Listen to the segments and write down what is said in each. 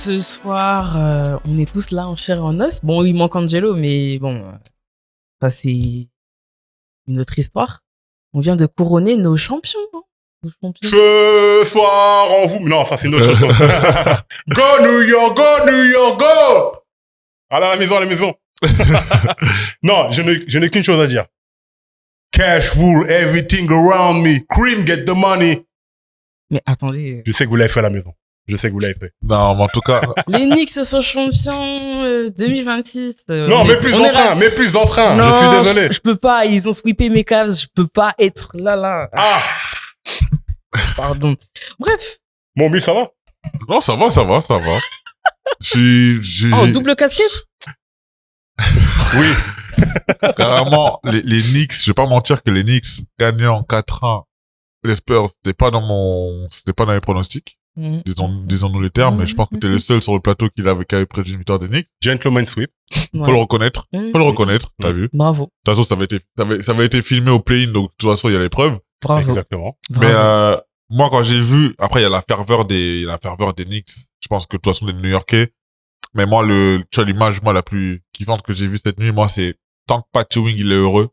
ce soir, on est tous là en chair et en os. Bon, il manque Angelo, mais bon, ça c'est une autre histoire. On vient de couronner nos champions. Nos champions. Ce soir, on vous... Non, ça c'est une autre chose. Go New York, go New York, go! Allez à la maison. Non, je n'ai qu'une chose à dire. Cash rule everything around me. Cream get the money. Mais attendez. Je sais que vous l'avez fait à la maison. Non, mais en tout cas. Les Knicks sont champions 2026. Non, mais plus en train. Non, je suis désolé. Je peux pas. Ils ont sweepé mes Cavs. Je peux pas être là. Ah. Pardon. Bref. Bon, mais ça va? Non, ça va. Oh, double casquette? Oui. Carrément, les Knicks, je vais pas mentir que les Knicks gagnant 4-1, les Spurs, c'était pas dans les pronostics. Disons-nous les termes, mais je pense que t'es le seul sur le plateau qui avait prédit une victoire des Knicks. Gentleman sweep. Ouais. Faut le reconnaître. T'as vu? Bravo. De toute façon, ça avait été filmé au play-in, donc de toute façon, il y a les preuves. Bravo. Exactement. Mais, moi, quand j'ai vu, après, il y a la ferveur des Knicks. Je pense que de toute façon, les New-Yorkais. Mais moi, tu vois, l'image, la plus kiffante que j'ai vue cette nuit, moi, c'est, tant que Pat Ewing, il est heureux,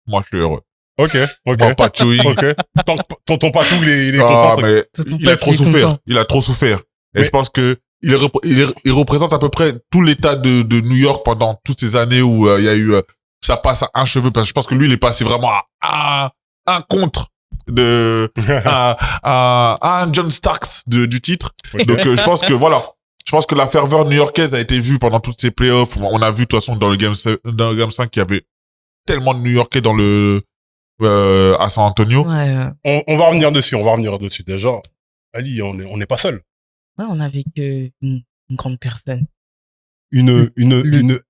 moi, je suis heureux. Ok. Moi, Pat Ewing. Ok. Tonton Patou, il est content. Mais il a trop souffert. Il a trop souffert. Et je pense que il représente à peu près tout l'état de New York pendant toutes ces années où il y a eu ça passe à un cheveu, parce que je pense que lui il est passé vraiment à un contre à un John Starks du titre. Okay. Donc je pense que la ferveur new-yorkaise a été vue pendant toutes ces playoffs. On a vu de toute façon dans le game 5 qu'il y avait tellement de New-Yorkais à San Antonio. Ouais. On va revenir dessus. Déjà, Ali, on n'est pas seul. Ouais, on avait que une grande personne.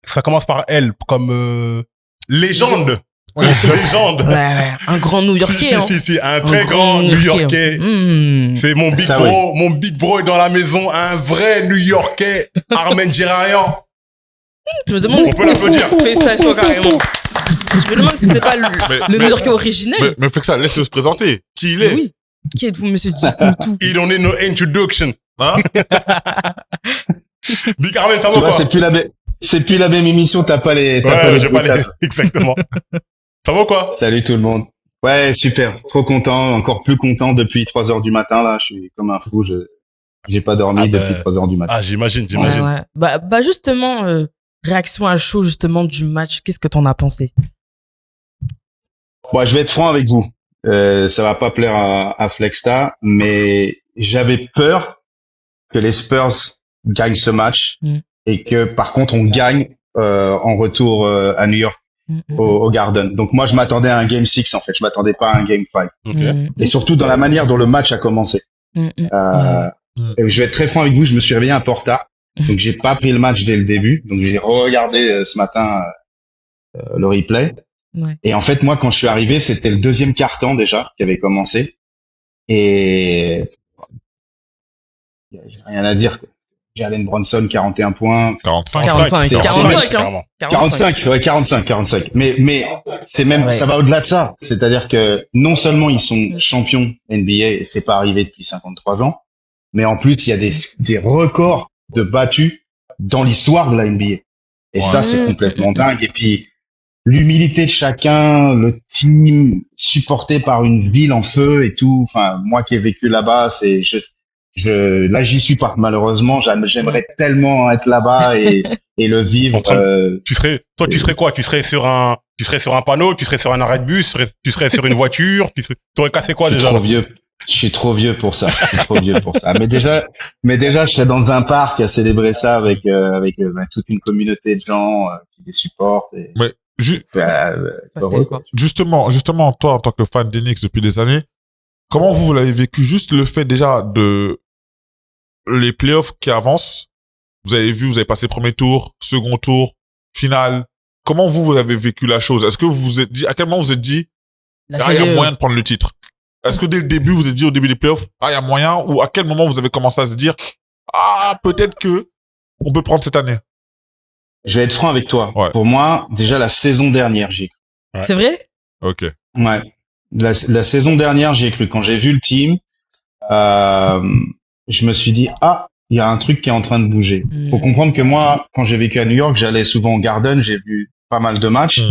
Ça commence par L, comme légende. Ouais. Légende. Ouais. Un grand New-Yorkais. Un très grand New-Yorkais. C'est mon big bro est dans la maison, un vrai New-Yorkais, Armen Djerayan. Je me demande. On peut l'applaudir. Félicitations carrément. Je me demande si c'est pas le New-Yorkais originel. Mais Flexa, laisse-le se présenter. Qui il est? Oui. Qui êtes-vous, monsieur Dites-nous. Il don't need no introduction. Hein? Big Armen, ça va quoi? C'est plus la même émission, t'as pas les exactement. Ça va quoi? Salut tout le monde. Ouais, super. Trop content, encore plus content depuis 3h du matin, là. Je suis comme un fou, j'ai pas dormi depuis 3h du matin. Ah, j'imagine. Ouais. Bah, justement, réaction à chaud, justement, du match. Qu'est-ce que t'en as pensé? Bon, je vais être franc avec vous. Ça va pas plaire à Flexta, mais j'avais peur que les Spurs gagnent ce match et que, par contre, on gagne en retour à New York. Au Garden. Donc moi je m'attendais à un Game 6 en fait, je m'attendais pas à un Game 5. Okay. Et surtout dans la manière dont le match a commencé. Et je vais être très franc avec vous, je me suis réveillé un peu en retard. Donc j'ai pas pris le match dès le début. Donc j'ai regardé ce matin le replay. Ouais. Et en fait moi quand je suis arrivé, c'était le deuxième quart-temps déjà qui avait commencé. Et j'ai rien à dire. Jalen Brunson, 41 points. 45. Mais c'est même, ça va au-delà de ça. C'est-à-dire que non seulement ils sont champions NBA, et c'est pas arrivé depuis 53 ans, mais en plus, il y a des records de battus dans l'histoire de la NBA. Et ça, c'est complètement dingue. Et puis, l'humilité de chacun, le team supporté par une ville en feu et tout. Enfin, moi qui ai vécu là-bas, c'est juste, là, j'y suis pas, malheureusement. J'aimerais tellement être là-bas et le vivre. Tu serais quoi? Tu serais sur un panneau, tu serais sur un arrêt de bus, tu serais sur une voiture, t'aurais cassé quoi déjà? Je suis trop vieux pour ça. Mais déjà, je serais dans un parc à célébrer ça avec toute une communauté de gens qui les supportent. Mais justement, toi, en tant que fan d'Enix depuis des années, comment vous l'avez vécu? Juste le fait déjà de les playoffs qui avancent. Vous avez passé premier tour, second tour, finale. Comment vous avez vécu la chose? Est-ce que vous vous êtes dit, à quel moment vous vous êtes dit, il y a moyen de prendre le titre? Est-ce que dès le début, vous vous êtes dit au début des playoffs, il y a moyen, ou à quel moment vous avez commencé à se dire, peut-être que on peut prendre cette année? Je vais être franc avec toi. Ouais. Pour moi, déjà la saison dernière, j'y ai cru. Ouais. C'est vrai? Ok. Ouais. La saison dernière, j'y ai cru. Quand j'ai vu le team, je me suis dit, il y a un truc qui est en train de bouger. Faut comprendre que moi, quand j'ai vécu à New York, j'allais souvent au Garden, j'ai vu pas mal de matchs.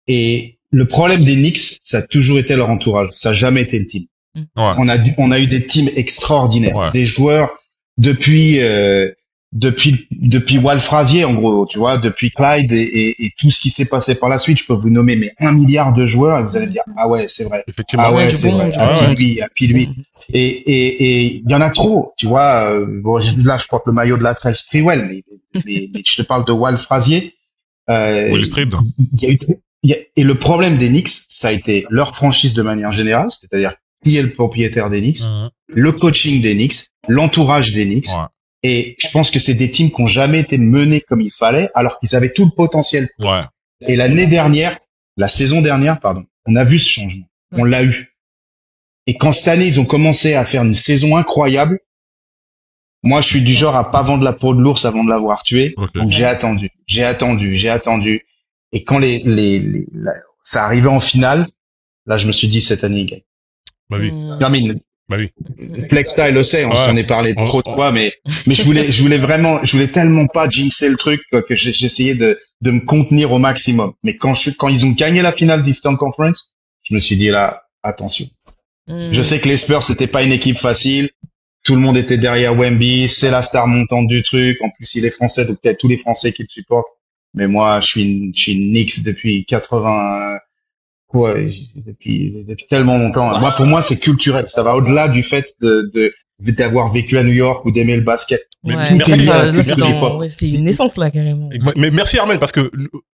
Et le problème des Knicks, ça a toujours été leur entourage. Ça a jamais été le team. Ouais. On a eu des teams extraordinaires, Ouais. des joueurs depuis Walt Frazier, en gros, tu vois, depuis Clyde et tout ce qui s'est passé par la suite. Je peux vous nommer mais 1 milliard de joueurs et vous allez me dire ah ouais c'est vrai, Effectivement. ah ouais du c'est bon vrai, monde, puis lui. Et il y en a trop, tu vois. Bon, là je porte le maillot de la Trell Sprewell, mais je te parle de Walt Frazier. Will Street. Il y a eu et le problème des Knicks, ça a été leur franchise de manière générale, c'est-à-dire qui est le propriétaire des Knicks, le coaching des Knicks, l'entourage des Knicks. Ouais. Et je pense que c'est des teams qui ont jamais été menés comme il fallait, alors qu'ils avaient tout le potentiel. Ouais. Et la saison dernière, on a vu ce changement. On l'a eu. Et quand cette année, ils ont commencé à faire une saison incroyable, moi, je suis du genre à pas vendre la peau de l'ours avant de l'avoir tué. Okay. Donc, j'ai attendu. Et quand ça arrivait en finale, là, je me suis dit, cette année, il gagne. Bah oui. Termine. Bah oui. Flex Style le sait, on s'en est parlé trop de fois, mais je voulais tellement pas jinxer le truc que j'essayais de me contenir au maximum. Mais quand ils ont gagné la finale d'Eastern Conference, je me suis dit là, attention. Je sais que les Spurs, c'était pas une équipe facile. Tout le monde était derrière Wemby, c'est la star montante du truc. En plus, il est français, donc il y a tous les Français qui le supportent. Mais moi, je suis une Knicks depuis 80, depuis tellement longtemps. Wow. Moi, pour moi, c'est culturel. Ça va au-delà du fait d'avoir vécu à New York ou d'aimer le basket. Ouais, Merci, là, merci, c'est merci. c'est une naissance là carrément. Mais merci Armen, parce que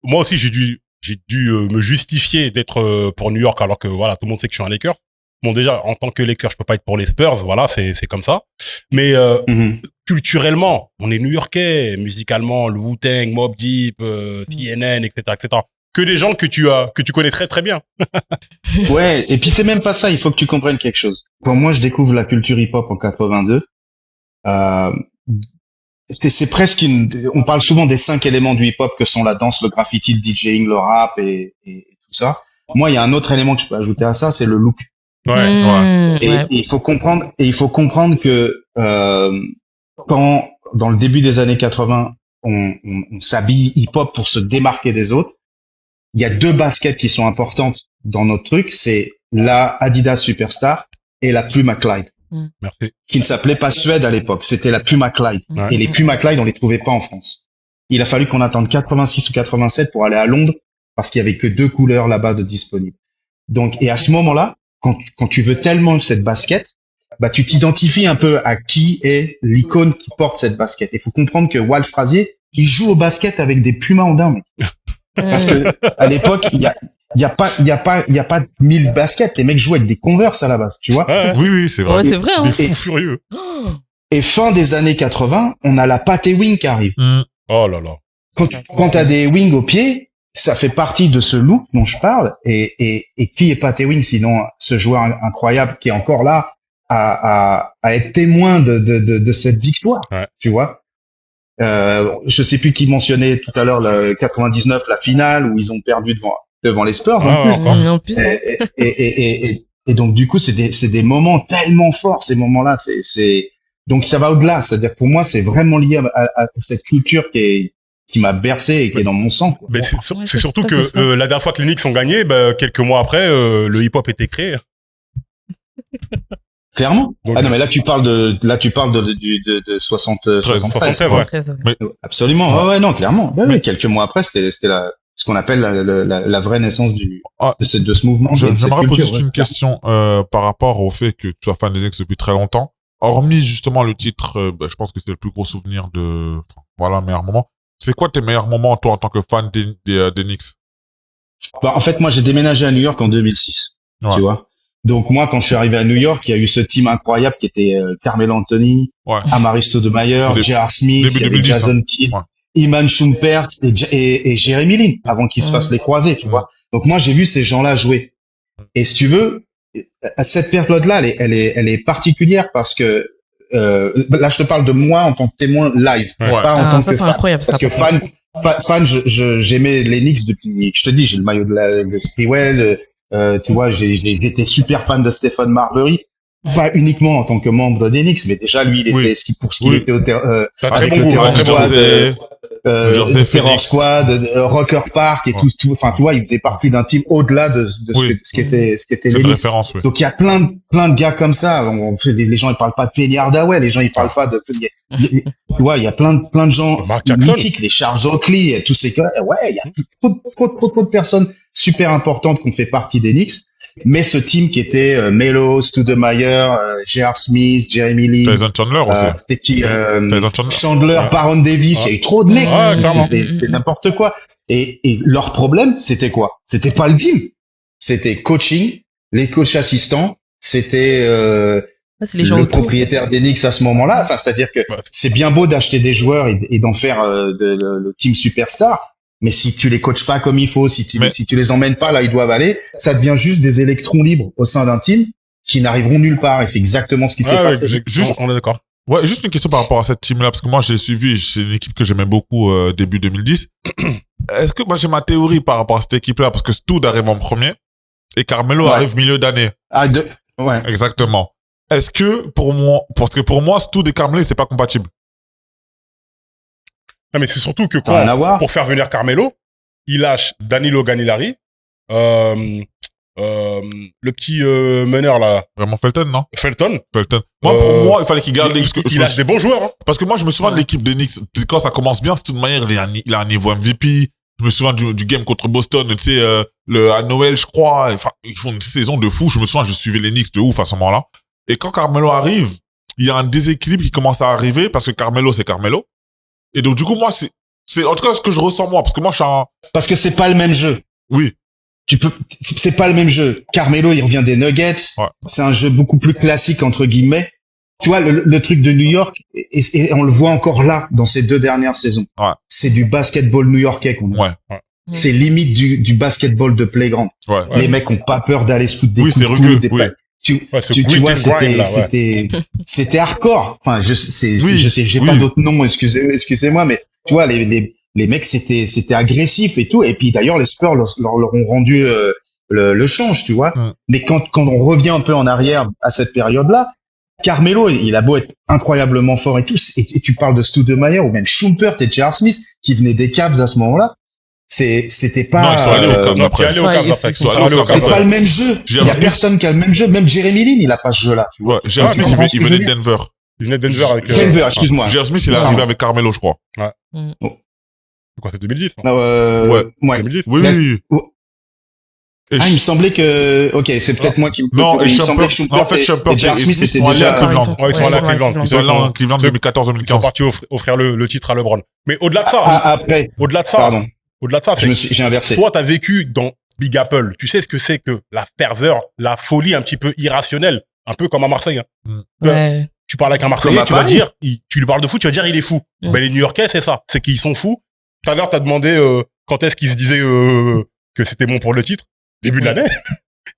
moi aussi j'ai dû me justifier d'être pour New York, alors que voilà, tout le monde sait que je suis un Laker. Bon, déjà en tant que Laker, je peux pas être pour les Spurs, voilà, c'est comme ça. Mais culturellement, on est New-Yorkais, musicalement, le Wu-Tang, Mobb Deep, CNN, etc., etc. Que des gens que tu connais très très bien. Ouais, et puis c'est même pas ça, il faut que tu comprennes quelque chose. Quand moi je découvre la culture hip-hop en 82, c'est presque on parle souvent des 5 éléments du hip-hop que sont la danse, le graffiti, le DJing, le rap et tout ça. Moi, il y a un autre élément que je peux ajouter à ça, c'est le look. Ouais. Et il faut comprendre que quand dans le début des années 80, on s'habille hip-hop pour se démarquer des autres, il y a 2 baskets qui sont importantes dans notre truc, c'est la Adidas Superstar et la Puma Clyde. Merci. Qui ne s'appelait pas Suède à l'époque, c'était la Puma Clyde. Ouais. Et les Puma Clyde, on les trouvait pas en France. Il a fallu qu'on attende 86 ou 87 pour aller à Londres parce qu'il y avait que 2 couleurs là-bas de disponibles. Donc, et à ce moment-là, quand tu veux tellement cette basket, bah, tu t'identifies un peu à qui est l'icône qui porte cette basket. Il faut comprendre que Walt Frazier, il joue au basket avec des Pumas Andins, mec. Parce que, à l'époque, il y a pas 1000 baskets. Les mecs jouent avec des Converse à la base, tu vois. Ouais. Oui, c'est vrai. Ouais, c'est vrai. Hein. Des fous furieux. Et fin des années 80, on a la Pathé Wing qui arrive. Oh là là. Quand t'as des wings au pied, ça fait partie de ce look dont je parle. Et qui est Pathé Wing sinon ce joueur incroyable qui est encore là à être témoin de cette victoire, tu vois. Je sais plus qui mentionnait tout à l'heure le 99, la finale où ils ont perdu devant les Spurs En plus. Et donc du coup c'est des moments tellement forts, ces moments-là, donc ça va au-delà, c'est-à-dire pour moi c'est vraiment lié à cette culture qui m'a bercé et qui est dans mon sang, quoi. Ben, c'est surtout que la dernière fois que les Knicks ont gagné, quelques mois après, le hip-hop était créé. Clairement. Donc, non mais là tu parles de 73. Ouais. Absolument. Ouais, non, clairement. Ouais, quelques mois après, c'était ce qu'on appelle la vraie naissance de ce mouvement. J'aimerais poser juste une question par rapport au fait que tu sois fan des Knicks depuis très longtemps. Hormis justement le titre, je pense que c'est le plus gros souvenir meilleur moment. C'est quoi tes meilleurs moments, toi, en tant que fan des Knicks? En fait, moi, j'ai déménagé à New York en 2006. Ouais. Tu vois. Donc moi, quand je suis arrivé à New York, il y a eu ce team incroyable qui était Carmelo Anthony, Amar'e Stoudemire, J.R. Smith, il y avait Jason Kidd, Iman Shumpert et Jeremy Lin avant qu'ils se fassent les croisés, tu vois. Donc moi, j'ai vu ces gens-là jouer. Et si tu veux, à cette période-là, elle est particulière parce que là, je te parle de moi en tant que témoin live, pas en tant que fan. Incroyable, parce que fan, j'aimais les Knicks depuis. Je te dis, j'ai le maillot de Sprewell. Tu vois, j'étais super fan de Stephen Marbury. pas uniquement en tant que membre des Knicks, mais déjà lui, il était pour ce qu'il était C'est un très avec bon le goût, Terror hein, très bon Squad, Jersey, Terror Phoenix. Squad, Rocker Park et tout. Enfin, tu vois, il faisait partie d'un team au-delà de ce qu'était C'est les une Knicks. référence, oui. Donc il y a plein de gars comme ça. Les gens ils parlent pas de Penny Hardaway, les gens ils parlent pas de. Tu vois, il y a plein de gens Mark Jackson. mythiques, les Charles Oakley, et tous ces gars. Ouais, il y a trop de personnes super importantes qui ont fait partie des Knicks. Mais ce team qui était Melo, Stoudemire, J.R. Smith, Jeremy Lin, Tyson Chandler aussi. c'était qui Tyson Chandler. Chandler, Ouais. Baron Davis, il y a eu trop de mecs. Ouais, clairement. C'était n'importe quoi. Et leur problème, c'était quoi? C'était pas le team. C'était coaching, les coachs assistants, c'était C'est les gens le autour. propriétaire des Knicks à ce moment-là. Enfin, c'est-à-dire que Ouais. c'est bien beau d'acheter des joueurs et d'en faire le team superstar, mais si tu les coaches pas comme il faut, si tu les emmènes pas là ils doivent aller, ça devient juste des électrons libres au sein d'un team qui n'arriveront nulle part. Et c'est exactement ce qui s'est passé. On est d'accord. Ouais, juste une question par rapport à cette team-là, parce que moi, j'ai suivi, c'est une équipe que j'aimais beaucoup, début 2010. Est-ce que, moi, j'ai ma théorie par rapport à cette équipe-là, parce que Stoud arrive en premier, et Carmelo arrive milieu d'année. Ouais. Exactement. Est-ce que, parce que pour moi, Stoud et Carmelo, c'est pas compatible. Non, mais c'est surtout que Rien à voir. pour faire venir Carmelo, il lâche Danilo Gallinari, le petit meneur là, Vraiment Felton, non? Felton. Moi, pour moi, il fallait qu'il garde Il lâche des bons joueurs. Hein. Parce que moi, je me souviens de l'équipe des Knicks. Quand ça commence bien, c'est de toute manière, il a un niveau MVP. Je me souviens du game contre Boston, tu sais, à Noël, je crois. Enfin, ils font une saison de fou. Je me souviens, je suivais les Knicks de ouf à ce moment-là. Et quand Carmelo arrive, il y a un déséquilibre qui commence à arriver parce que Carmelo, c'est Carmelo. Et donc, du coup, moi, c'est en tout cas ce que je ressens moi, parce que moi, je suis Parce que c'est pas le même jeu. Oui. C'est pas le même jeu. Carmelo, il revient des Nuggets. Ouais. C'est un jeu beaucoup plus classique, entre guillemets. Tu vois, le truc de New York, et on le voit encore là, dans ces 2 dernières saisons. Ouais. C'est du basketball new-yorkais qu'on a. Ouais. C'est limite du basketball de playground. Ouais. Les mecs ont pas peur d'aller se foutre des Oui, coups c'est de coude, rugueux, des oui. Tu ce vois, grit and grind, là, ouais. c'était hardcore. Enfin, je sais, j'ai oui. pas d'autres noms, excusez-moi, mais tu vois, les mecs, c'était agressif et tout. Et puis, d'ailleurs, les Spurs leur ont rendu, le change, tu vois. Mais quand on revient un peu en arrière à cette période-là, Carmelo, il a beau être incroyablement fort et tout, et tu parles de Stoudemire ou même Schumpert et J.R. Smith qui venaient des Cavs à ce moment-là. C'était pas. Non, ils sont allés aux Cavs après. Ils sont allés aux Cavs après. C'est pas le même jeu. Il y a personne qui a le même jeu. Même Jeremy Lin, il a pas ce jeu-là. Ouais. J.R. Smith, il venait de Denver. Il venait de Denver avec. Denver, excuse-moi. J.R. Smith, il est arrivé avec Carmelo, je crois. C'est quoi, c'est 2010? Ouais. 2010. Oui. Et il me semblait que, ok, c'est peut-être moi qui me non, et il me semblait que Schumpert, en fait, Schumpert et J.R. Smith, c'était sont allés à déjà, Cleveland. Ouais, ils sont allés à Cleveland. Ils sont allés en Cleveland Ils sont 2014-2015. partis offrir le titre à LeBron. Mais au-delà de ça, après, au-delà de ça, pardon, c'est j'ai inversé. toi, t'as vécu dans Big Apple. Tu sais ce que c'est que la ferveur, la folie un petit peu irrationnelle. Un peu comme à Marseille, hein. Ouais. Tu parles avec un Marseillais, Comme à tu vas Paris. dire, tu lui parles de foot, tu vas dire il est fou. Ben, les New-Yorkais, c'est ça. C'est qu'ils sont fous. Tout à l'heure, t'as demandé, quand est-ce qu'ils se disaient, que c'était bon pour le titre. Début de l'année.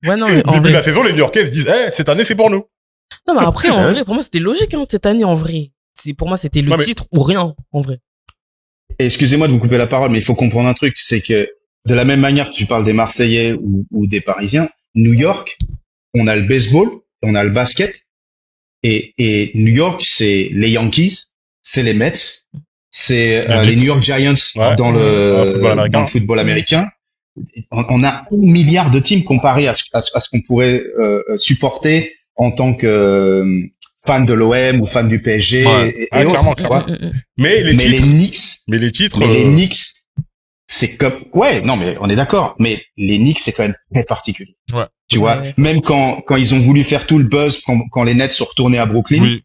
Ouais, non, mais en Début de la vrai. saison, les New-Yorkais se disent, cette année, c'est pour nous. Non, mais après, en vrai, pour moi, c'était logique, hein, cette année, en vrai. Pour moi, c'était le Non, mais- titre ou rien, en vrai. Et excusez-moi de vous couper la parole, mais il faut comprendre un truc, c'est que de la même manière que tu parles des Marseillais ou des Parisiens, New York, on a le baseball, on a le basket, et New York, c'est les Yankees, c'est les Mets, c'est les New York Giants Ouais. dans le football américain. On a 1 milliard de teams comparé à ce qu'on pourrait supporter en tant que fan de l'OM ou fan du PSG et autres. Clairement, tu vois. Mais les titres, les Knicks, c'est comme, ouais, non, mais on est d'accord, mais les Knicks, c'est quand même très particulier. Ouais. Tu vois, Ouais. même quand ils ont voulu faire tout le buzz quand les Nets sont retournés à Brooklyn, Oui.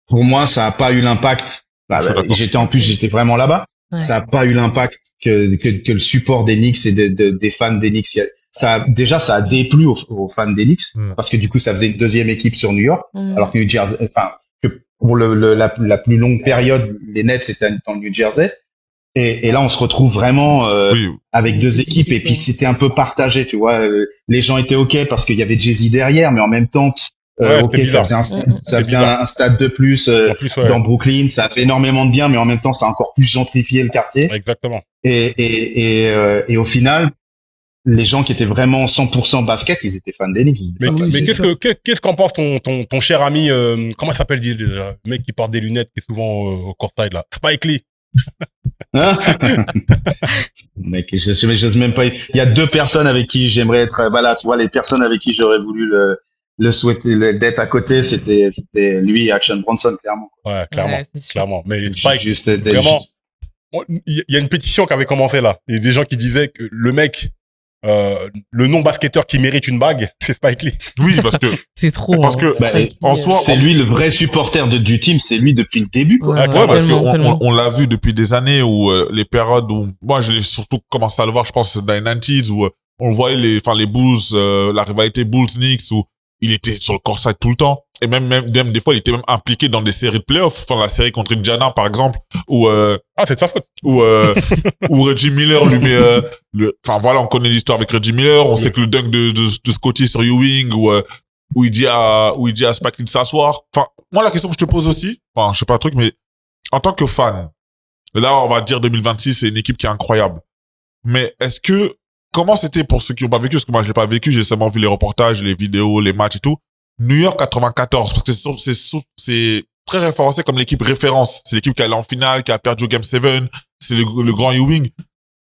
pour moi, ça a pas eu l'impact. Je suis d'accord. J'étais vraiment là-bas. Ouais. Ça a pas eu l'impact que le support des Knicks et des fans des Knicks. Ça a déplu aux fans des Knicks parce que du coup, ça faisait une deuxième équipe sur New York, alors que New Jersey, enfin, que pour la plus longue période, les Nets étaient dans le New Jersey. Et là, on se retrouve vraiment avec 2 équipes. Et puis, c'était un peu partagé, tu vois. Les gens étaient OK parce qu'il y avait Jay-Z derrière, mais en même temps, OK, ça faisait un stade de plus, dans Brooklyn. Ça a fait énormément de bien, mais en même temps, ça a encore plus gentrifié le quartier. Exactement. Et au final, les gens qui étaient vraiment 100% basket, ils étaient fans d'Enix. Mais, Oui, mais c'est qu'est-ce qu'en pense ton cher ami, comment il s'appelle déjà? Le mec qui porte des lunettes, qui est souvent au courtside, là. Spike Lee. Hein Mec, j'ose même pas. Il y a deux personnes avec qui j'aimerais être. Voilà, tu vois, les personnes avec qui j'aurais voulu le souhaiter d'être à côté, c'était lui et Action Bronson, clairement. Ouais, clairement. Ouais, c'est sûr. Clairement. Mais Spike, Juste, vraiment, il y a une pétition qui avait commencé là. Il y a des gens qui disaient que le mec, le non-basketteur qui mérite une bague, c'est Spike Lee. Oui, parce que C'est trop. Parce hein. que, Bah, en soi, c'est lui le vrai supporter du team, c'est lui depuis le début, quoi. Ouais, ouais, parce tellement, qu'on tellement. on l'a vu depuis des années où les périodes où moi je l'ai surtout commencé à le voir, je pense dans les 90s où on voyait les Bulls, la rivalité Bulls-Knicks où il était sur le courtside tout le temps et même des fois il était même impliqué dans des séries de playoffs, enfin la série contre Indiana par exemple où Ah, c'est de sa faute. où Reggie Miller lui met enfin voilà, on connaît l'histoire avec Reggie Miller, on sait que le dunk de Scottie sur Ewing où il dit à Spike Lee de s'asseoir. Enfin, moi la question que je te pose aussi, enfin je sais pas un truc, mais en tant que fan, là on va dire 2026 c'est une équipe qui est incroyable. Mais est-ce que comment c'était pour ceux qui ont pas vécu, parce que moi je l'ai pas vécu, j'ai seulement vu les reportages, les vidéos, les matchs et tout. New York 94, parce que c'est très référencé comme l'équipe référence. C'est l'équipe qui est allée en finale, qui a perdu au Game 7. C'est le grand Ewing.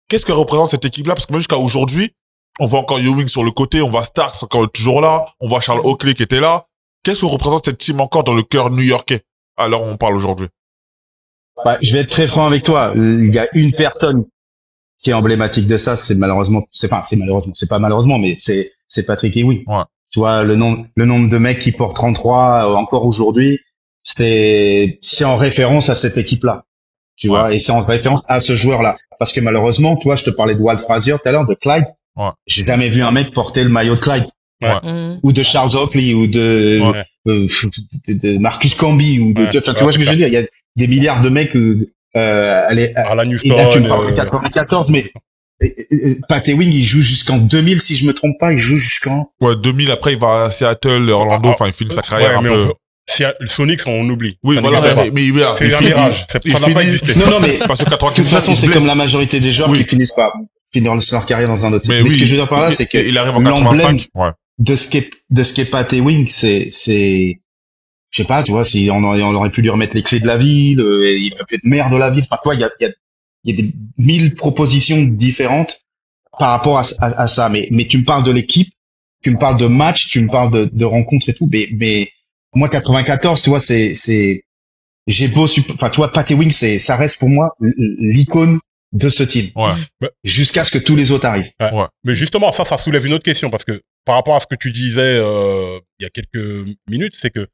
Qu'est-ce que représente cette équipe-là? Parce que même jusqu'à aujourd'hui, on voit encore Ewing sur le côté, on voit Starks encore toujours là, on voit Charles Oakley qui était là. Qu'est-ce que représente cette team encore dans le cœur new-yorkais? Alors on parle aujourd'hui. Bah, je vais être très franc avec toi. Il y a une personne qui est emblématique de ça, c'est pas malheureusement, mais c'est Patrick Ewing. Ouais. Tu vois, le nombre de mecs qui portent 33 encore aujourd'hui, c'est en référence à cette équipe-là. Tu vois, et c'est en référence à ce joueur-là. Parce que malheureusement, tu vois, je te parlais de Walt Frazier tout à l'heure, de Clyde. Ouais. J'ai jamais vu un mec porter le maillot de Clyde. Mhm. Ou de Charles Oakley, ou de Marcus Camby, ou de, tu vois ce que je veux dire? Il y a des milliards de mecs, allez, Alan et Houston. là, tu me parles de 94, mais Pat Ewing, il joue jusqu'en 2000, si je me trompe pas, il joue jusqu'en... Ouais, 2000 après il va à Seattle, Orlando, enfin il finit sa carrière un mais peu. le Sonics, on oublie. Oui, Ça voilà, n'existe pas. mais il va. C'est un mirage. Ça n'a pas existé. Non, mais Parce que de 94, toute façon, il se c'est blesse. comme la majorité des joueurs Oui. qui finissent par finir leur carrière dans un autre. Mais Mais oui, ce que je veux dire par là, c'est que il arrive en l'emblème 85. Ouais. de ce qu'est Pat Ewing, c'est, je sais pas, tu vois, si on aurait pu lui remettre les clés de la ville, il aurait pu être maire de la ville. Enfin, toi, il y a des 1000 propositions différentes par rapport à ça. Mais tu me parles de l'équipe, tu me parles de match, tu me parles de rencontres et tout. Mais moi, 94, tu vois, j'ai beau, enfin, tu vois, Pat Ewing, ça reste pour moi l'icône de ce team. Ouais. Jusqu'à ce que tous les autres arrivent. Ouais. Mais justement, ça soulève une autre question parce que par rapport à ce que tu disais il y a quelques minutes, c'est que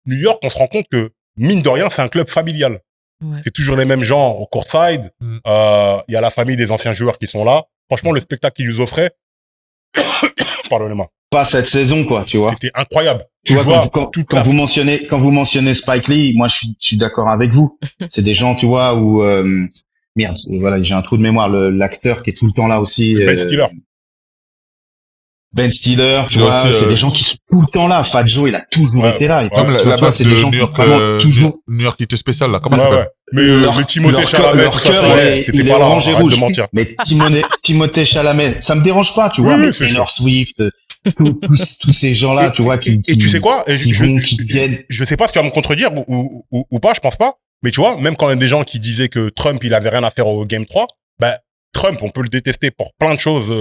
New York, on se rend compte que mine de rien, c'est un club familial. Ouais. C'est toujours les mêmes gens au courtside. Mm. Il y a la famille des anciens joueurs qui sont là. Franchement, le spectacle qu'ils nous offraient, pardonnez-moi, Pas cette saison, quoi, tu vois. c'était incroyable. Tu vois, vois quand toute la- vous mentionnez Spike Lee, moi, je suis d'accord avec vous. C'est des gens, tu vois, où, merde, voilà, j'ai un trou de mémoire, l'acteur qui est tout le temps là aussi. Ben Stiller. Ben Stiller, tu Il y a vois, aussi, c'est des gens qui sont tout le temps là. Fat Joe, il a toujours Ouais, été là. Et ouais. Comme tu la vois, base c'est de des gens New qui York, vraiment toujours. New York Unité spéciale, là. Comment Ouais, ça s'appelle? ouais. Mais Leur- Timothée leur Chalamet, leur tout ça, cœur, t'étais il est pas là, orange et arrête rouge. de mentir. Mais Timothée Chalamet, ça me dérange pas, tu vois. Oui, Mais oui, c'est Taylor sûr. Swift, tous ces gens-là, tu vois, et tu sais quoi? Et qui viennent. je sais pas si tu vas me contredire ou pas, je pense pas. Mais tu vois, même quand il y a des gens qui disaient que Trump, il avait rien à faire au Game 3, ben, Trump, on peut le détester pour plein de choses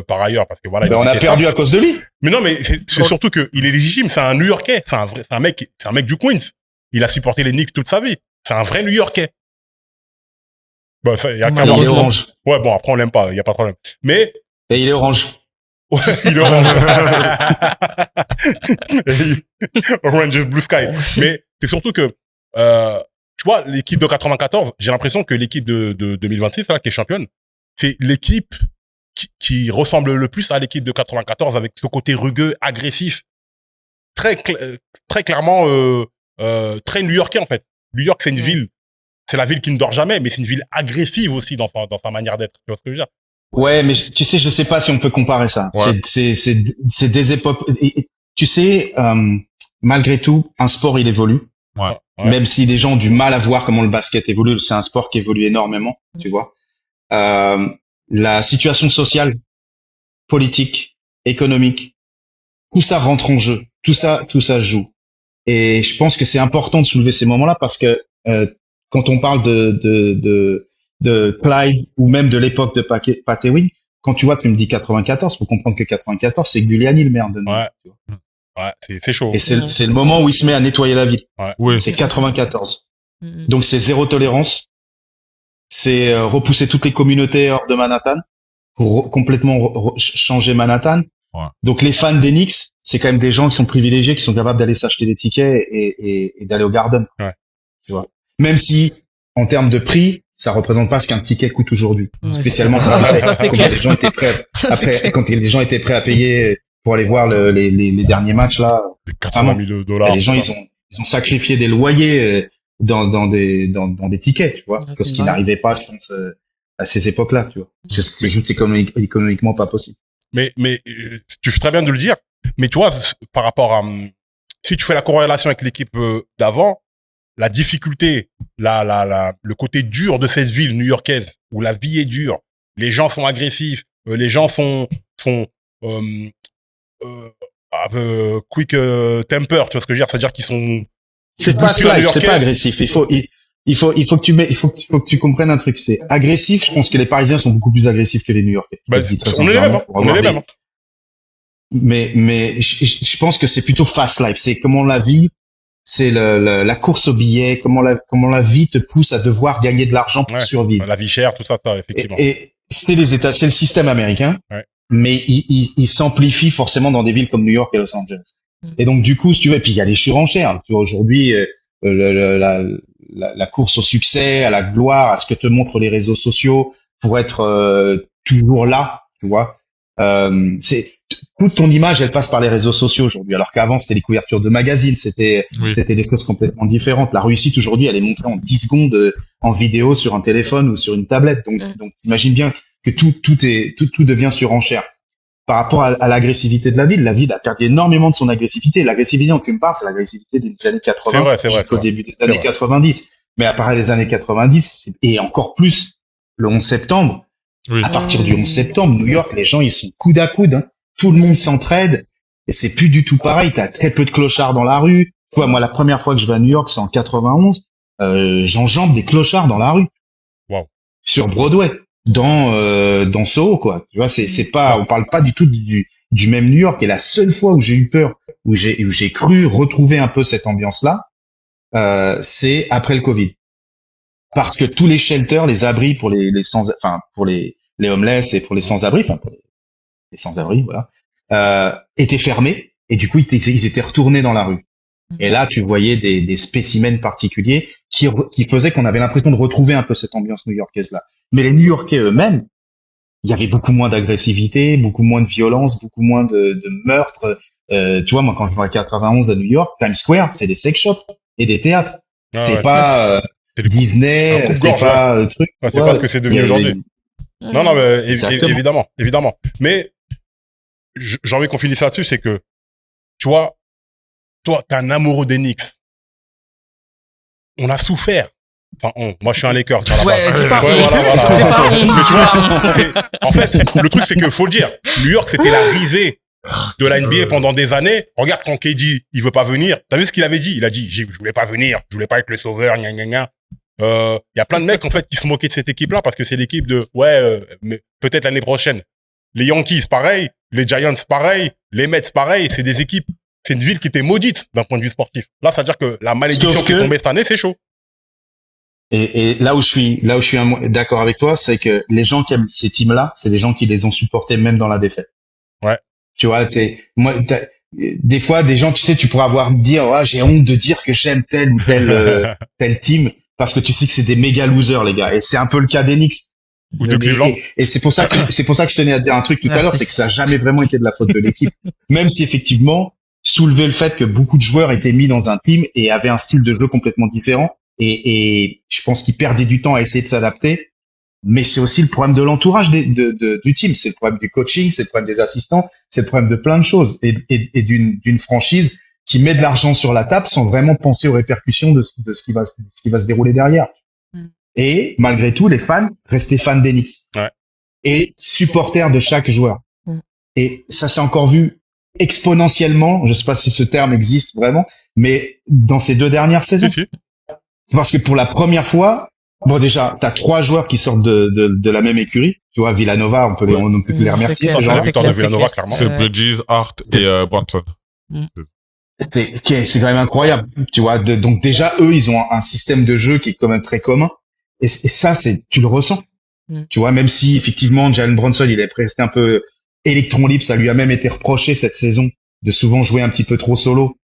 par ailleurs parce que voilà. il Ben, est on a détestable. perdu à cause de lui. Mais non, mais c'est surtout que il est légitime. C'est un New-Yorkais. C'est un mec du Queens. Il a supporté les Knicks toute sa vie. C'est un vrai New-Yorkais. Bon, ça, il y a Il est Malheureusement. orange. Ouais, bon, après on l'aime pas. Il y a pas de problème. Mais Et il est orange. ouais, il est orange. Orange is blue sky. Mais c'est surtout que tu vois, l'équipe de 94, j'ai l'impression que l'équipe de 2026 là qui est championne, c'est l'équipe qui ressemble le plus à l'équipe de 94 avec ce côté rugueux, agressif, très clairement très new-yorkais en fait. New York, c'est une ville, c'est la ville qui ne dort jamais, mais c'est une ville agressive aussi dans sa manière d'être. Tu vois ce que je veux dire? Ouais, mais tu sais, je sais pas si on peut comparer ça. Ouais. C'est des époques. Et tu sais, malgré tout, un sport il évolue. Ouais. Ouais. Même si des gens ont du mal à voir comment le basket évolue, c'est un sport qui évolue énormément, tu vois. La situation sociale politique, économique, tout ça rentre en jeu, tout ça joue. Et je pense que c'est important de soulever ces moments-là parce que quand on parle de Clyde ou même de l'époque de Pat Ewing, quand tu vois, tu me dis 94, faut comprendre que 94, c'est Giuliani le maire de New York. Ouais, c'est chaud. Et c'est le moment où il se met à nettoyer la ville. Ouais. Oui. C'est 94. Donc c'est zéro tolérance. C'est repousser toutes les communautés hors de Manhattan pour complètement changer Manhattan. Ouais. Donc les fans des Knicks, c'est quand même des gens qui sont privilégiés, qui sont capables d'aller s'acheter des tickets et d'aller au Garden. Ouais. Tu vois. Même si en termes de prix, ça représente pas ce qu'un ticket coûte aujourd'hui. Ouais, Spécialement quand ça, c'est clair. les gens étaient prêts quand les gens étaient prêts à payer pour aller voir les derniers matchs là. 80 000 $. Les gens ils ont sacrifié des loyers dans des tickets, tu vois, parce qu'ils n'arrivaient pas, je pense, à ces époques-là, tu vois. C'est juste économiquement pas possible. Mais tu fais très bien de le dire. Mais tu vois, par rapport à si tu fais la corrélation avec l'équipe d'avant, la difficulté, le côté dur de cette ville new-yorkaise où la vie est dure, les gens sont agressifs, les gens sont quick temper, tu vois ce que je veux dire, c'est-à-dire qu'ils sont c'est pas agressif. Il faut que tu comprennes un truc. C'est agressif. Je pense que les Parisiens sont beaucoup plus agressifs que les New-Yorkais. Bah, on est les mêmes. On est les mêmes. Mais je pense que c'est plutôt fast life. C'est comment la vie, c'est la course aux billets, comment la vie te pousse à devoir gagner de l'argent pour survivre. La vie chère, tout ça, effectivement. Et c'est c'est le système américain. Ouais. Mais il s'amplifie forcément dans des villes comme New York et Los Angeles. Et donc du coup, si tu veux, et puis il y a les surenchères. Tu vois, aujourd'hui, la course au succès, à la gloire, à ce que te montrent les réseaux sociaux pour être toujours là, tu vois. Toute ton image, elle passe par les réseaux sociaux aujourd'hui, alors qu'avant c'était les couvertures de magazines, c'était des choses complètement différentes. La réussite aujourd'hui, elle est montrée en 10 secondes en vidéo sur un téléphone ou sur une tablette. Donc imagine bien que tout devient surenchère. Par rapport à l'agressivité de la ville a perdu énormément de son agressivité. L'agressivité dont tu me parles, c'est l'agressivité des années 80 jusqu'au début des années 90. Mais à partir des années 90, et encore plus le 11 septembre, à partir du 11 septembre, New York, les gens, ils sont coude à coude. Hein. Tout le monde s'entraide. Et c'est plus du tout pareil. T'as très peu de clochards dans la rue. Tu vois, moi, la première fois que je vais à New York, c'est en 91. J'enjambe des clochards dans la rue. Wow. Sur Broadway. Dans Soho, quoi. Tu vois, c'est pas, on parle pas du tout du même New York. Et la seule fois où j'ai eu peur, où j'ai cru retrouver un peu cette ambiance-là, c'est après le Covid. Parce que tous les shelters, les abris pour pour les homeless et pour les sans-abri, pour les sans-abri, voilà, étaient fermés. Et du coup, ils étaient retournés dans la rue. Et là, tu voyais des spécimens particuliers qui faisaient qu'on avait l'impression de retrouver un peu cette ambiance new-yorkaise-là. Mais les New-Yorkais eux-mêmes, il y avait beaucoup moins d'agressivité, beaucoup moins de violence, beaucoup moins de meurtres. Tu vois, moi, quand je vais à 91 à New York, Times Square, c'est des sex shops et des théâtres. C'est pas Disney, c'est pas truc. C'est pas ce que c'est devenu aujourd'hui. Non, mais évidemment. Mais j'ai envie qu'on finisse là-dessus, c'est que, tu vois, toi, t'es un amoureux des Knicks. On a souffert. Enfin, moi, je suis un Laker. En fait, le truc, c'est que faut le dire. New York, c'était la risée de la NBA pendant des années. Regarde quand KD, il veut pas venir. T'as vu ce qu'il avait dit? Il a dit, je voulais pas venir. Je voulais pas être le sauveur, gna, gna, gna. Il y a plein de mecs, en fait, qui se moquaient de cette équipe-là parce que c'est l'équipe de, mais peut-être l'année prochaine. Les Yankees, pareil. Les Giants, pareil. Les Mets, pareil. C'est des équipes. C'est une ville qui était maudite d'un point de vue sportif. Là, ça veut dire que la malédiction qui est tombée cette année, c'est chaud. Et là où je suis d'accord avec toi, c'est que les gens qui aiment ces teams-là, c'est des gens qui les ont supportés même dans la défaite. Ouais. Tu vois, des fois, des gens, tu sais, tu pourras dire, j'ai honte de dire que j'aime tel ou tel team parce que tu sais que c'est des méga losers, les gars. Et c'est un peu le cas des Knicks. Ou de Cleveland. Et c'est pour ça que je tenais à te dire un truc tout à l'heure, c'est que ça a jamais vraiment été de la faute de l'équipe. Même si effectivement, soulever le fait que beaucoup de joueurs étaient mis dans un team et avaient un style de jeu complètement différent. Et je pense qu'ils perdaient du temps à essayer de s'adapter. Mais c'est aussi le problème de l'entourage du team. C'est le problème du coaching, c'est le problème des assistants, c'est le problème de plein de choses. Et d'une franchise qui met de l'argent sur la table sans vraiment penser aux répercussions de ce qui va se dérouler derrière. Et malgré tout, les fans restaient fans des Knicks. Ouais. Et supporters de chaque joueur. Et ça s'est encore vu exponentiellement. Je sais pas si ce terme existe vraiment, mais dans ces 2 dernières saisons. Si. Parce que pour la première fois, bon, déjà, t'as 3 joueurs qui sortent de la même écurie. Tu vois, Villanova, on peut les remercier, c'est ces clair. C'est la gens-là. victoire de C'est Villanova, clair. clairement. C'est Ouais. Bridges, Hart et Brunson. C'est quand même incroyable, tu vois. Donc déjà, eux, ils ont un système de jeu qui est quand même très commun. Et ça, tu le ressens. Tu vois, même si effectivement, Jalen Brunson, il est resté un peu électron libre, ça lui a même été reproché cette saison de souvent jouer un petit peu trop solo.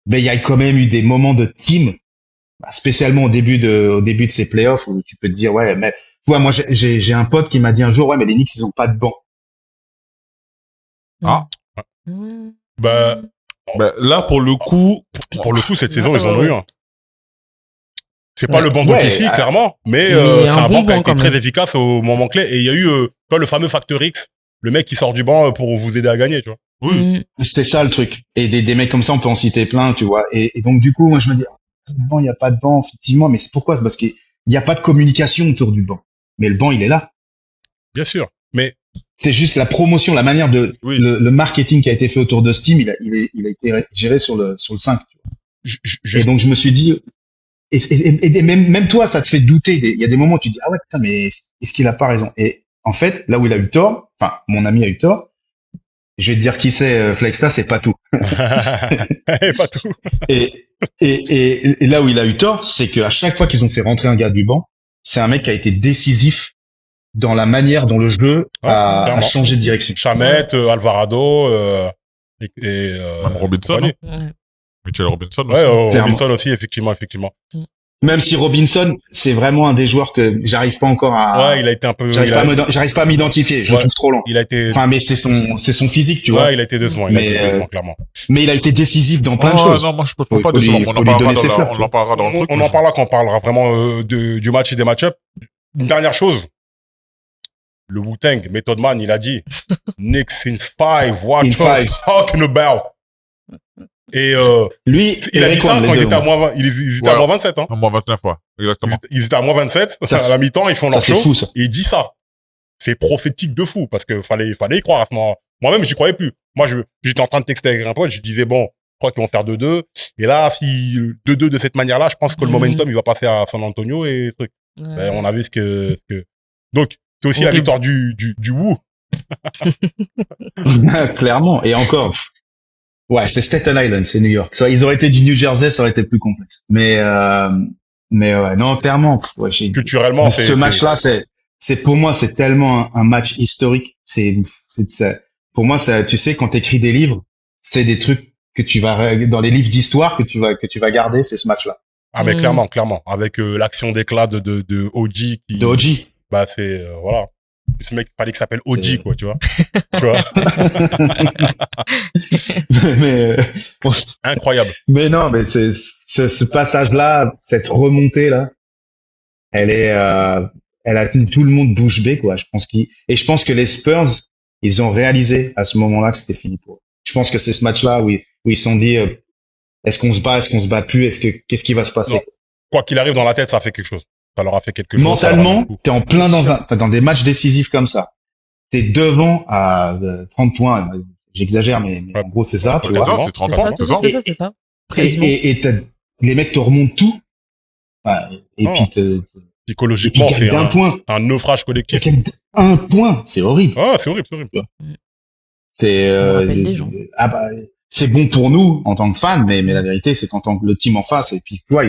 Mais il y a quand même eu des moments de team, spécialement au début de ces playoffs, où tu peux te dire, ouais, mais tu vois, moi, j'ai un pote qui m'a dit un jour, ouais, mais les Knicks, ils ont pas de banc. Ah. Bah, Là, pour le coup, cette saison, ils en ont eu un. C'est pas le banc Ouais, d'OKC, clairement, mais Mais c'est un un bon banc qui a banc été quand très même. efficace au moment clé. Et il y a eu le fameux facteur X, le mec qui sort du banc pour vous aider à gagner, tu vois. oui. C'est ça le truc. Et des mecs comme ça, on peut en citer plein, tu vois. Et donc du coup, moi je me dis, bon, il y a pas de banc, effectivement, mais c'est pourquoi? C'est parce qu'il y a pas de communication autour du banc. Mais le banc, il est là. Bien sûr. Mais C'est juste la promotion, la manière de oui, le marketing qui a été fait autour de Steam, il a été géré sur le 5. Tu vois. Et donc je me suis dit, et même toi, ça te fait douter. Il y a des moments où tu te dis, ah ouais, putain, mais est-ce qu'il a pas raison? Et en fait, là où il a eu tort, enfin, mon ami a eu tort. Je vais te dire qui c'est, Flexta, c'est pas tout. pas tout. Et là où il a eu tort, c'est qu'à chaque fois qu'ils ont fait rentrer un gars du banc, c'est un mec qui a été décisif dans la manière dont le jeu a clairement. changé de direction. Chamette, Alvarado, Même Robinson, compagnie. Mitchell Robinson Ouais, aussi. Robinson aussi, effectivement. Même si Robinson, c'est vraiment un des joueurs que j'arrive pas encore à, Ouais, il a été un peu, j'arrive pas à m'identifier. Je le Ouais. trouve trop lent. il a été, Enfin, mais c'est son physique, tu vois. ouais, il a été décevant, clairement. Mais il a été décisif dans plein de Oh, choses. non, moi, je peux Faut pas lui- décevoir. faut On en lui parlera donner ses fleurs, on en parlera dans le truc. On en parlera quand on parlera vraiment du match et des match-up. Une dernière chose. Le Wu-Tang, Method Man, il a dit, Knicks in 5, what In you five. talking about? Et, Lui, il a dit Eric ça Wan, quand les ils deux, étaient à moi. moins 20, ils étaient à Ouais. moins 27, hein. Non, moi, 29 fois. Exactement. Ils étaient à moins 27, Ça, à la mi-temps, ils font Ça, leur c'est show. fou, ça. Et il dit ça. C'est prophétique de fou, parce que fallait y croire à ce moment. Moi-même, j'y croyais plus. Moi, j'étais en train de texter avec un pote, je disais, bon, je crois qu'ils vont faire 2-2. Et là, si 2-2 de cette manière-là, je pense que le momentum, il va passer à San Antonio et truc. Ben, on a vu ce que... Donc, c'est aussi la Horrible. victoire du Wu. Clairement. Et encore. Ouais, c'est Staten Island, c'est New York. Ça, ils auraient été du New Jersey, ça aurait été plus complexe. Mais ouais, non, clairement. Ouais, Culturellement, ce match-là, c'est pour moi, c'est tellement un match historique. Pour moi, ça, tu sais, quand t'écris des livres, c'est des trucs que tu vas dans les livres d'histoire que tu vas garder, c'est ce match-là. Ah, mais clairement. Avec l'action d'éclat de OG qui... De OG. Bah, c'est... voilà. Ce mec, fallait qu'il s'appelle OG, quoi, tu vois. Tu vois. mais bon, Incroyable. mais non, mais c'est ce passage-là, cette remontée-là, elle a tout le monde bouche bée, quoi. Je pense que les Spurs, ils ont réalisé à ce moment-là que c'était fini pour eux. Je pense que c'est ce match-là où ils se sont dit, est-ce qu'on se bat plus, qu'est-ce qui va se passer? Non. Quoi qu'il arrive dans la tête, ça fait quelque chose. Ça leur a fait quelque chose. Mentalement, t'es en plein dans des matchs décisifs comme ça. T'es devant à 30 points. J'exagère, mais Ouais. en gros, c'est ça, tu C'est vois. ça, c'est 30 points, c'est ça. C'est ça. Quasiment. Et les mecs te remontent tout. Ouais, et Oh. puis Psychologiquement, et puis c'est d'un point. un naufrage collectif. un point, c'est horrible. Ah, c'est horrible. C'est On rappelle les gens. c'est bon pour nous en tant que fans, mais la vérité, c'est qu'en tant que le team en face, et puis tu vois,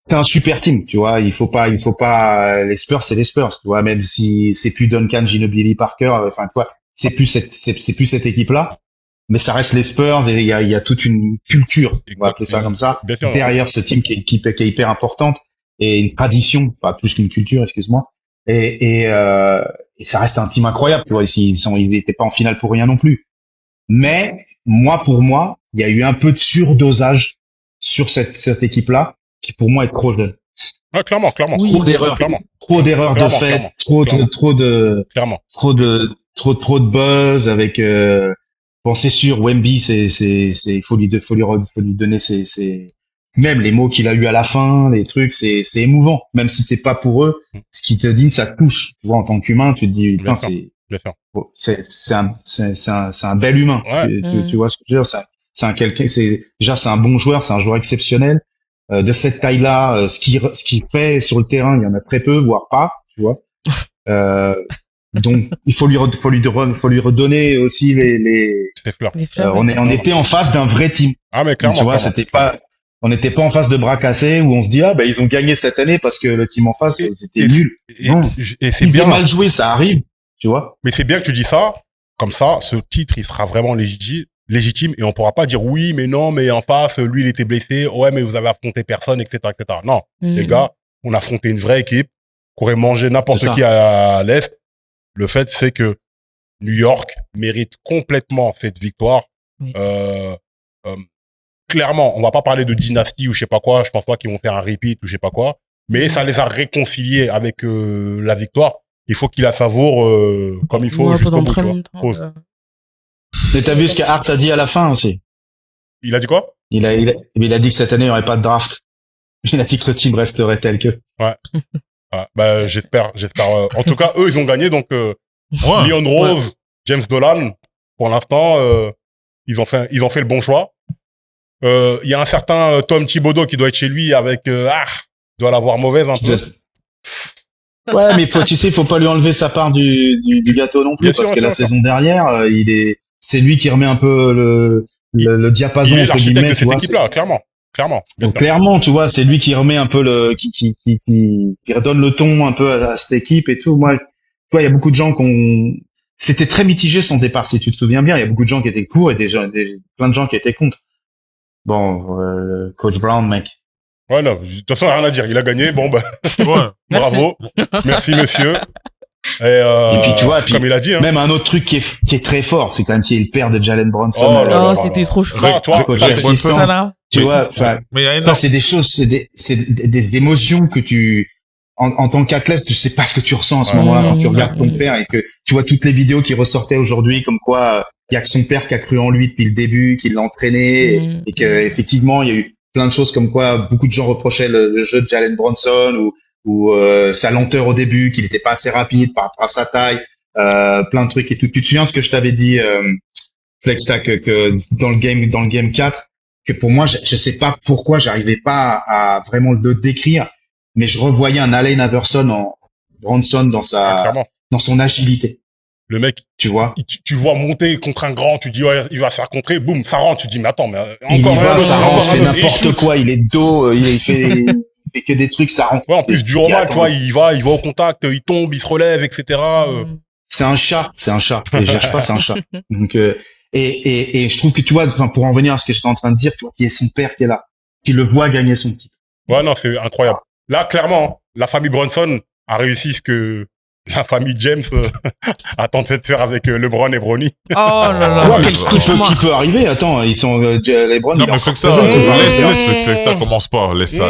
c'est un super team, tu vois. Il faut pas, les Spurs, c'est les Spurs, tu vois. Même si c'est plus Duncan, Ginobili, Parker, enfin, tu vois, c'est plus cette équipe-là. Mais ça reste les Spurs et il y a toute une culture, on va appeler ça comme ça, Bien sûr. derrière ce team qui est hyper importante et une tradition, pas plus qu'une culture, excuse-moi. Et ça reste un team incroyable, tu vois. Ils étaient pas en finale pour rien non plus. Mais pour moi, il y a eu un peu de surdosage sur cette équipe-là, qui pour moi est trop jeune. Ah, clairement. Oui. Trop d'erreurs de fait, Clairement. trop de Clairement. trop de buzz avec bon, c'est sûr, Wemby, il faut lui donner ses même les mots qu'il a eu à la fin, les trucs, c'est émouvant. Même si c'est pas pour eux, ce qu'il te dit, ça te touche. Tu vois, en tant qu'humain, tu te dis, putain, Bien sûr. Bien sûr. C'est un bel humain. Ouais. Tu vois ce que je veux dire? C'est un bon joueur, c'est un joueur exceptionnel. De cette taille-là, ce qu'il fait sur le terrain, il y en a très peu, voire pas, tu vois. Donc il faut lui redonner aussi C'est fleur. Les fleurs, on était en face d'un vrai team. Ah, mais clairement. Tu vois, clairement. on n'était pas en face de bras cassés où on se dit ils ont gagné cette année parce que le team en face c'était nul. Non. Et c'est Ils bien. ont mal joué, ça arrive, tu vois. Mais c'est bien que tu dis ça. Comme ça, ce titre, il sera vraiment légitime et on pourra pas dire oui, mais non, mais en face, lui, il était blessé. Ouais, mais vous avez affronté personne, etc., etc. Non. Les gars, on a affronté une vraie équipe qui aurait mangé n'importe qui à l'Est. Le fait, c'est que New York mérite complètement cette victoire. Oui. Clairement, on va pas parler de dynastie ou je sais pas quoi. Je pense pas qu'ils vont faire un repeat ou je sais pas quoi. Mais ça les a réconciliés avec la victoire. Il faut qu'ils la savourent comme il faut. pendant bout, très tu vois. longtemps. Mais t'as vu ce qu'Hart a dit à la fin aussi. Il a dit quoi? Il a dit que cette année il n'y aurait pas de draft. Il a dit que le team resterait tel que. Ouais. Bah j'espère. En tout cas, eux ils ont gagné donc Leon Rose, James Dolan. Pour l'instant, ils ont fait le bon choix. Il y a un certain Tom Thibodeau qui doit être chez lui avec doit l'avoir mauvaise un peu. Ouais, mais faut pas lui enlever sa part du gâteau non plus, Bien parce sûr, que la saison dernière, c'est lui qui remet un peu le diapason Il est entre l'architecte guillemets. de cette équipe-là, clairement. Donc clairement, tu vois, c'est lui qui remet un peu qui redonne le ton un peu à cette équipe et tout. Moi, tu vois, il y a beaucoup de gens c'était très mitigé son départ, si tu te souviens bien. Il y a beaucoup de gens qui étaient pour et plein de gens qui étaient contre. Bon, Coach Brown, mec. Ouais, non, de toute façon, rien à dire. Il a gagné. Bon, bah, bravo. Merci, monsieur. Et puis, tu vois, comme il a dit, hein. Même un autre truc qui est très fort, c'est quand même qu'il est le père de Jalen Brunson. Oh là là, c'était trop chou. Ça, toi, coach ça, assistant. Ça, là. Tu vois, enfin, mais il y a ça, c'est des choses, c'est des émotions que en tant qu'athlète, tu sais pas ce que tu ressens à ce moment-là quand tu regardes ton père et que tu vois toutes les vidéos qui ressortaient aujourd'hui comme quoi il y a que son père qui a cru en lui depuis le début, qui l'a entraîné et que effectivement il y a eu plein de choses comme quoi beaucoup de gens reprochaient le jeu de Jalen Brunson ou sa lenteur au début, qu'il n'était pas assez rapide par rapport à sa taille, plein de trucs et tout. Tu te souviens ce que je t'avais dit, Flexta, que dans le game 4, que pour moi, je sais pas pourquoi j'arrivais pas à vraiment le décrire, mais je revoyais un Allen Iverson en Bronson dans son agilité. Le mec, tu vois, tu le vois monter contre un grand, tu dis ouais, il va se faire contrer, boum, ça rentre, tu dis mais attends, mais encore ça rentre, fait n'importe quoi, il est de dos, il fait que des trucs, ça rentre. Ouais, en plus du roman, tu vois, il va au contact, il tombe, il se relève, etc. C'est un chat. Et je cherche pas, c'est un chat. Donc et je trouve que tu vois, enfin pour en venir à ce que j'étais en train de dire, tu vois, qu'il y a son père qui est là, qui le voit gagner son titre. Ouais, non, c'est incroyable. Là, clairement, la famille Brunson a réussi ce que la famille James a tenté de faire avec LeBron et Bronny. Oh là là, quel cauchemar. Qui peut arriver? Attends, ils sont LeBron. Non, mais fais que ça. Laisse ça, commence pas. Laisse ça.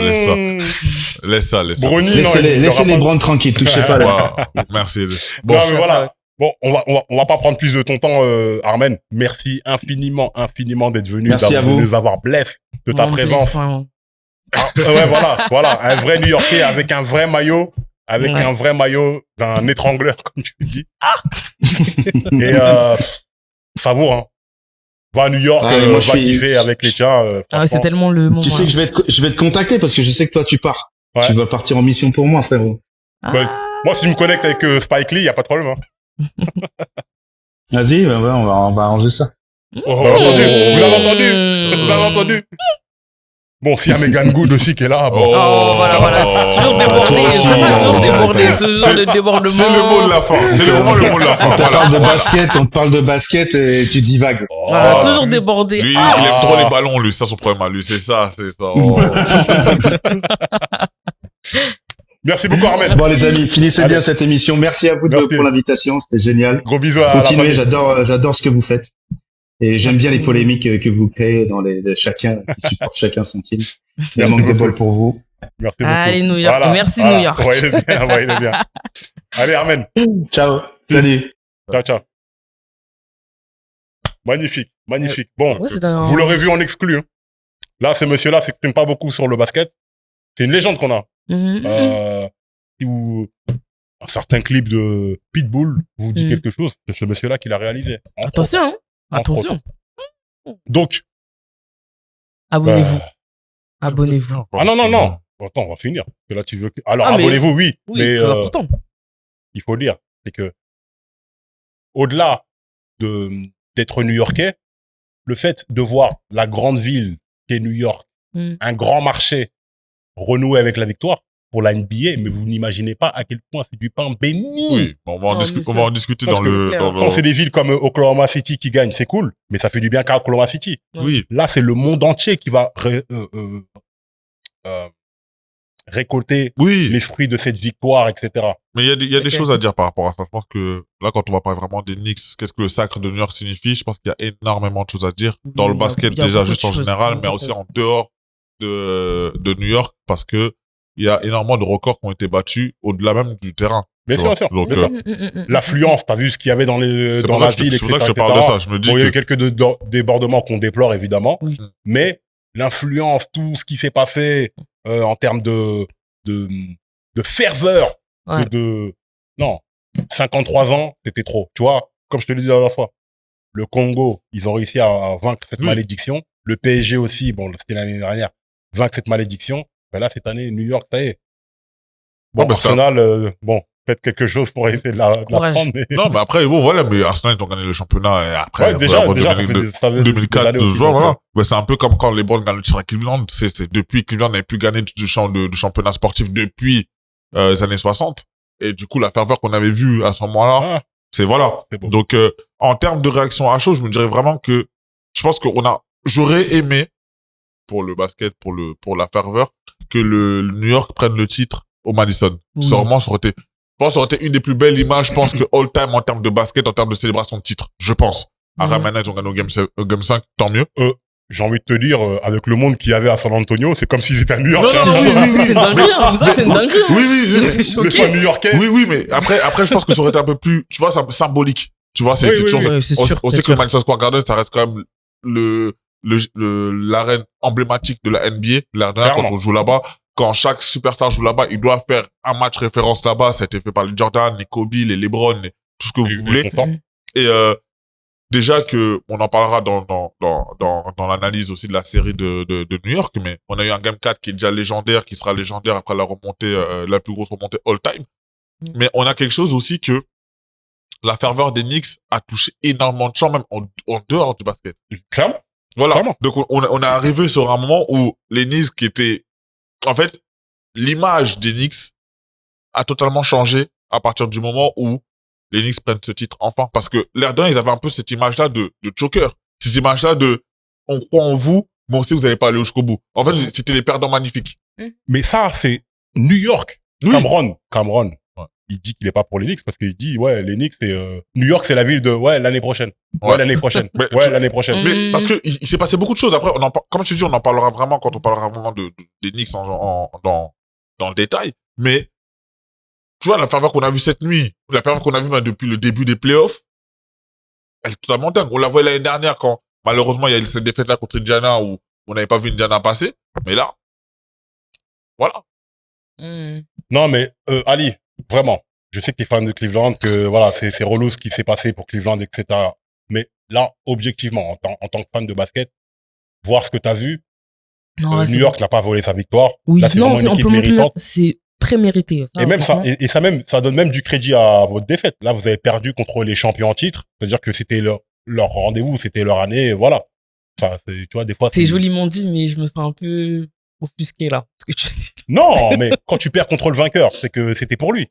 Bronny, laissez LeBron tranquille, touchez pas là. Merci. Bon, non, mais voilà. Bon, on va pas prendre plus de ton temps, Armen. Merci infiniment d'être venu, de nous avoir blessé de ta présence. Ouais, voilà, un vrai New-Yorkais avec un vrai maillot. Un vrai maillot d'un étrangleur, comme tu le dis. Et savoure, hein. Va à New York, va kiffer avec les tiens. C'est tellement le moment. Tu sais que je vais te contacter parce que je sais que toi tu pars. Ouais. Tu vas partir en mission pour moi, frérot. Moi, si je me connecte avec Spike Lee, y a pas de problème. Hein. Vas-y, on va arranger ça. Vous avez entendu. Bon, s'il y a Megan Good aussi qui est là. Bon. Voilà. Toujours débordé. C'est ça, toujours débordé. Toujours le débordement. C'est le mot de la fin. C'est vraiment le mot de la fin. On parle de basket et tu divagues. Toujours débordé. Lui, il aime trop les ballons, lui. Ça, son problème à lui. C'est ça. Merci beaucoup, Armen. Bon, les amis, finissez bien cette émission. Merci à vous pour l'invitation. C'était génial. Gros bisous à Continuez, j'adore ce que vous faites. Et j'aime bien les polémiques que vous créez dans chacun, qui supporte chacun son team. Il y a manque de bol pour vous. Merci beaucoup. Allez, New York. Voilà. Merci, New York. Ouais, il est bien. Allez, Armen. Ciao. Salut. Ciao. Magnifique. Bon. Vous l'aurez vu en exclu, hein. Là, ce monsieur-là s'exprime pas beaucoup sur le basket. C'est une légende qu'on a. un certain clip de Pitbull vous dit Mm. quelque chose, c'est ce monsieur-là qui l'a réalisé. Entre Attention, hein. Entre Attention. autres. Donc, Abonnez-vous. bah, Abonnez-vous. ah non. Attends, on va finir. Parce que là, tu veux alors, Ah, mais- abonnez-vous, oui. Oui, mais c'est important. il faut dire, c'est que, au-delà d'être New-Yorkais, le fait de voir la grande ville qu'est New York, Mm. un grand marché renouer avec la victoire pour la NBA, mais vous n'imaginez pas à quel point c'est du pain béni. Oui, on va en, Non, mais on va en discuter parce dans que le, clair. dans le- Quand c'est des villes comme Oklahoma City qui gagnent, c'est cool, mais ça fait du bien qu'à Oklahoma City. Oui, Là, c'est le monde entier qui va récolter oui. les fruits de cette victoire, etc. Mais il y a des Ok. choses à dire par rapport à ça. Je pense que là, quand on va parler vraiment des Knicks, qu'est-ce que le sacre de New York signifie, je pense qu'il y a énormément de choses à dire Oui, dans le il y a- basket il y a déjà beaucoup juste de en choses. général, mais aussi en dehors de New York parce que il y a énormément de records qui ont été battus au-delà même du terrain. Bien tu sûr, vois. bien sûr. Donc, Bien sûr. L'affluence, t'as vu ce qu'il y avait dans c'est dans pour la ça que ville, c'est pour ça que je te etc., parle de etc. ça. Je me dis Bon, il y a eu que quelques débordements qu'on déplore, évidemment. Oui. Mais l'influence, tout ce qui s'est passé, en termes de ferveur, Ouais. non, 53 ans, c'était trop. Tu vois, comme je te le disais la dernière fois, le Congo, ils ont réussi à vaincre cette Oui. malédiction. Le PSG aussi, bon, c'était l'année dernière, vaincre cette malédiction. Ben là, cette année, New York, ça y est. Bon, Ouais, bah, ça- Arsenal, bon, faites quelque chose pour essayer de la Courage. prendre, mais... non, mais après, bon, voilà, mais Arsenal, ils ont gagné le championnat et après, Ouais, déjà, après ça fait 2004, années aussi, joueurs, donc, voilà. Ouais, c'est un peu comme quand LeBron gagne le titre à Cleveland. C'est depuis Cleveland n'avait plus gagné de championnat sportif depuis les années 60. Et du coup, la ferveur qu'on avait vue à ce moment-là, Ah, c'est voilà. c'est beau. Donc, en termes de réaction à chaud, je me dirais vraiment que je pense j'aurais aimé pour le basket, pour la ferveur, que le New York prenne le titre au Madison. Oui. Sûrement, je pense que ça aurait été une des plus belles images, je pense, que all time en termes de basket, en termes de célébration de titre. Je pense. Après, Mhm. maintenant, ils ont gagné au game 5, tant mieux. J'ai envie de te dire, avec le monde qu'il y avait à San Antonio, c'est comme s'ils étaient à New York. Non, Je te non, jure, oui, c'est une dinguerie, hein. Ça, c'est une dinguerie, hein. Oui, J'étais Les choqué. fans new-yorkais. oui, mais après, je pense que ça aurait été un peu plus, tu vois, symbolique. Tu vois, c'est Oui, oui, toujours, oui. Ouais, c'est sûr, on c'est sait que le sûr. Madison Square Garden, ça reste quand même l'arène emblématique de la NBA. L'année dernière, quand Clairement. on joue là-bas, quand chaque superstar joue là-bas, il doit faire un match référence là-bas. Ça a été fait par les Jordan, les Kobe, les LeBron, tout ce que vous voulez. Content. Et déjà que on en parlera dans l'analyse aussi de la série de New York, mais on a eu un Game 4 qui est déjà légendaire, qui sera légendaire après la remontée, la plus grosse remontée all time. Mm. Mais on a quelque chose aussi que la ferveur des Knicks a touché énormément de gens, même en dehors du basket. Clairement. Voilà. Clairement. Donc on est arrivé sur un moment où les Knicks qui étaient, en fait, l'image des Knicks a totalement changé à partir du moment où les Knicks prennent ce titre enfin. Parce que l'air d'un, ils avaient un peu cette image-là de choker. Cette image-là de, on croit en vous, mais on sait que vous n'allez pas aller jusqu'au bout. En fait, c'était les perdants magnifiques. Mais ça, c'est New York. Oui. Cameron. Ouais. Il dit qu'il est pas pour les Knicks parce qu'il dit, ouais, les Knicks, c'est, New York, c'est la ville de, ouais, l'année prochaine. Ouais, Ouais. l'année prochaine. Mais Ouais, tu- l'année prochaine. Mais Mm. parce que il s'est passé beaucoup de choses. Après, comme je te dis, on en parlera vraiment quand on parlera vraiment des Knicks dans le détail. Mais, tu vois, la ferveur qu'on a vue cette nuit, la ferveur qu'on a vue même depuis le début des playoffs, elle est totalement dingue. On la voyait l'année dernière quand, malheureusement, il y a eu cette défaite-là contre Indiana où on n'avait pas vu Indiana passer. Mais là, voilà. Mm. Non, mais, Ali, vraiment. Je sais que t'es fan de Cleveland, que, voilà, c'est relou ce qui s'est passé pour Cleveland, etc. Mais là, objectivement, en tant que fan de basket, voir ce que t'as vu, Non, New c'est York n'a pas volé sa victoire. Oui, Là, c'est non, vraiment une on équipe peut même plus méritante. c'est très mérité. Ça, Et même ça, franchement. et ça donne même du crédit à votre défaite. Là, vous avez perdu contre les champions en titre. C'est-à-dire que c'était leur rendez-vous, c'était leur année, voilà. Enfin, tu vois, des fois, C'est joliment dit, mais je me sens un peu offusqué là. Parce que tu... Non, mais quand tu perds contre le vainqueur, c'est que c'était pour lui.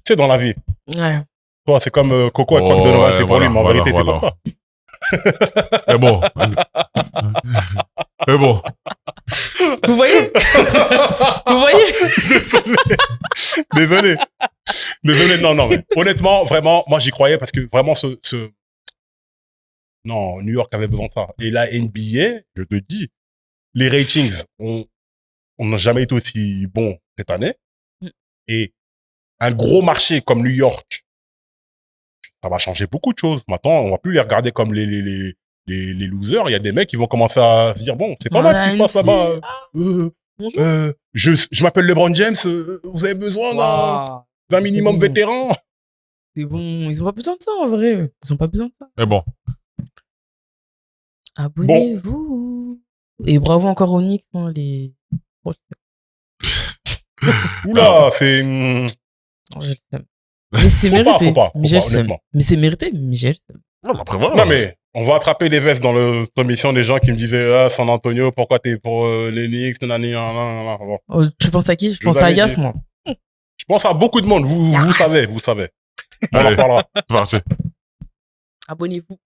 C'est dans la vie. Ouais. Toi, c'est comme Coco avec Oh, Pac Donovan, ouais, c'est pour voilà, lui, mais en voilà, vérité, c'est voilà. pour toi. Mais bon. Mais bon. Vous voyez Vous voyez Désolé, non, mais honnêtement, vraiment, moi, j'y croyais parce que vraiment, non, New York avait besoin de ça. Et la NBA, je te dis, les ratings on n'a jamais été aussi bons cette année. Mm. Et un gros marché comme New York, ça va changer beaucoup de choses. Maintenant, on va plus les regarder comme les losers. Il y a des mecs qui vont commencer à se dire, bon, c'est pas mal ce qui se passe là-bas. Bonjour. Je m'appelle LeBron James, vous avez besoin d'un... Waouh. d'un minimum bon. vétéran. C'est bon. Ils ont pas besoin de ça, en vrai. Ils ont pas besoin de ça. Mais bon. Abonnez-vous. Et bravo encore aux Knicks, hein, les... Oula, c'est... Non, j'ai le seum. Mais c'est Faut mérité. pas, Mais j'ai le seum. honnêtement. Mais c'est mérité, mais j'ai le seum. Non, mais après, voilà. Non, mais on va attraper les vestes dans le commission des gens qui me disaient, ah, San Antonio, pourquoi t'es pour les Knicks, nanana. Bon. Oh, tu penses à qui? Je Je pense vous à avais Yas, dit. moi. Je pense à beaucoup de monde, vous savez. On en Allez, reparlera. c'est parti. Abonnez-vous.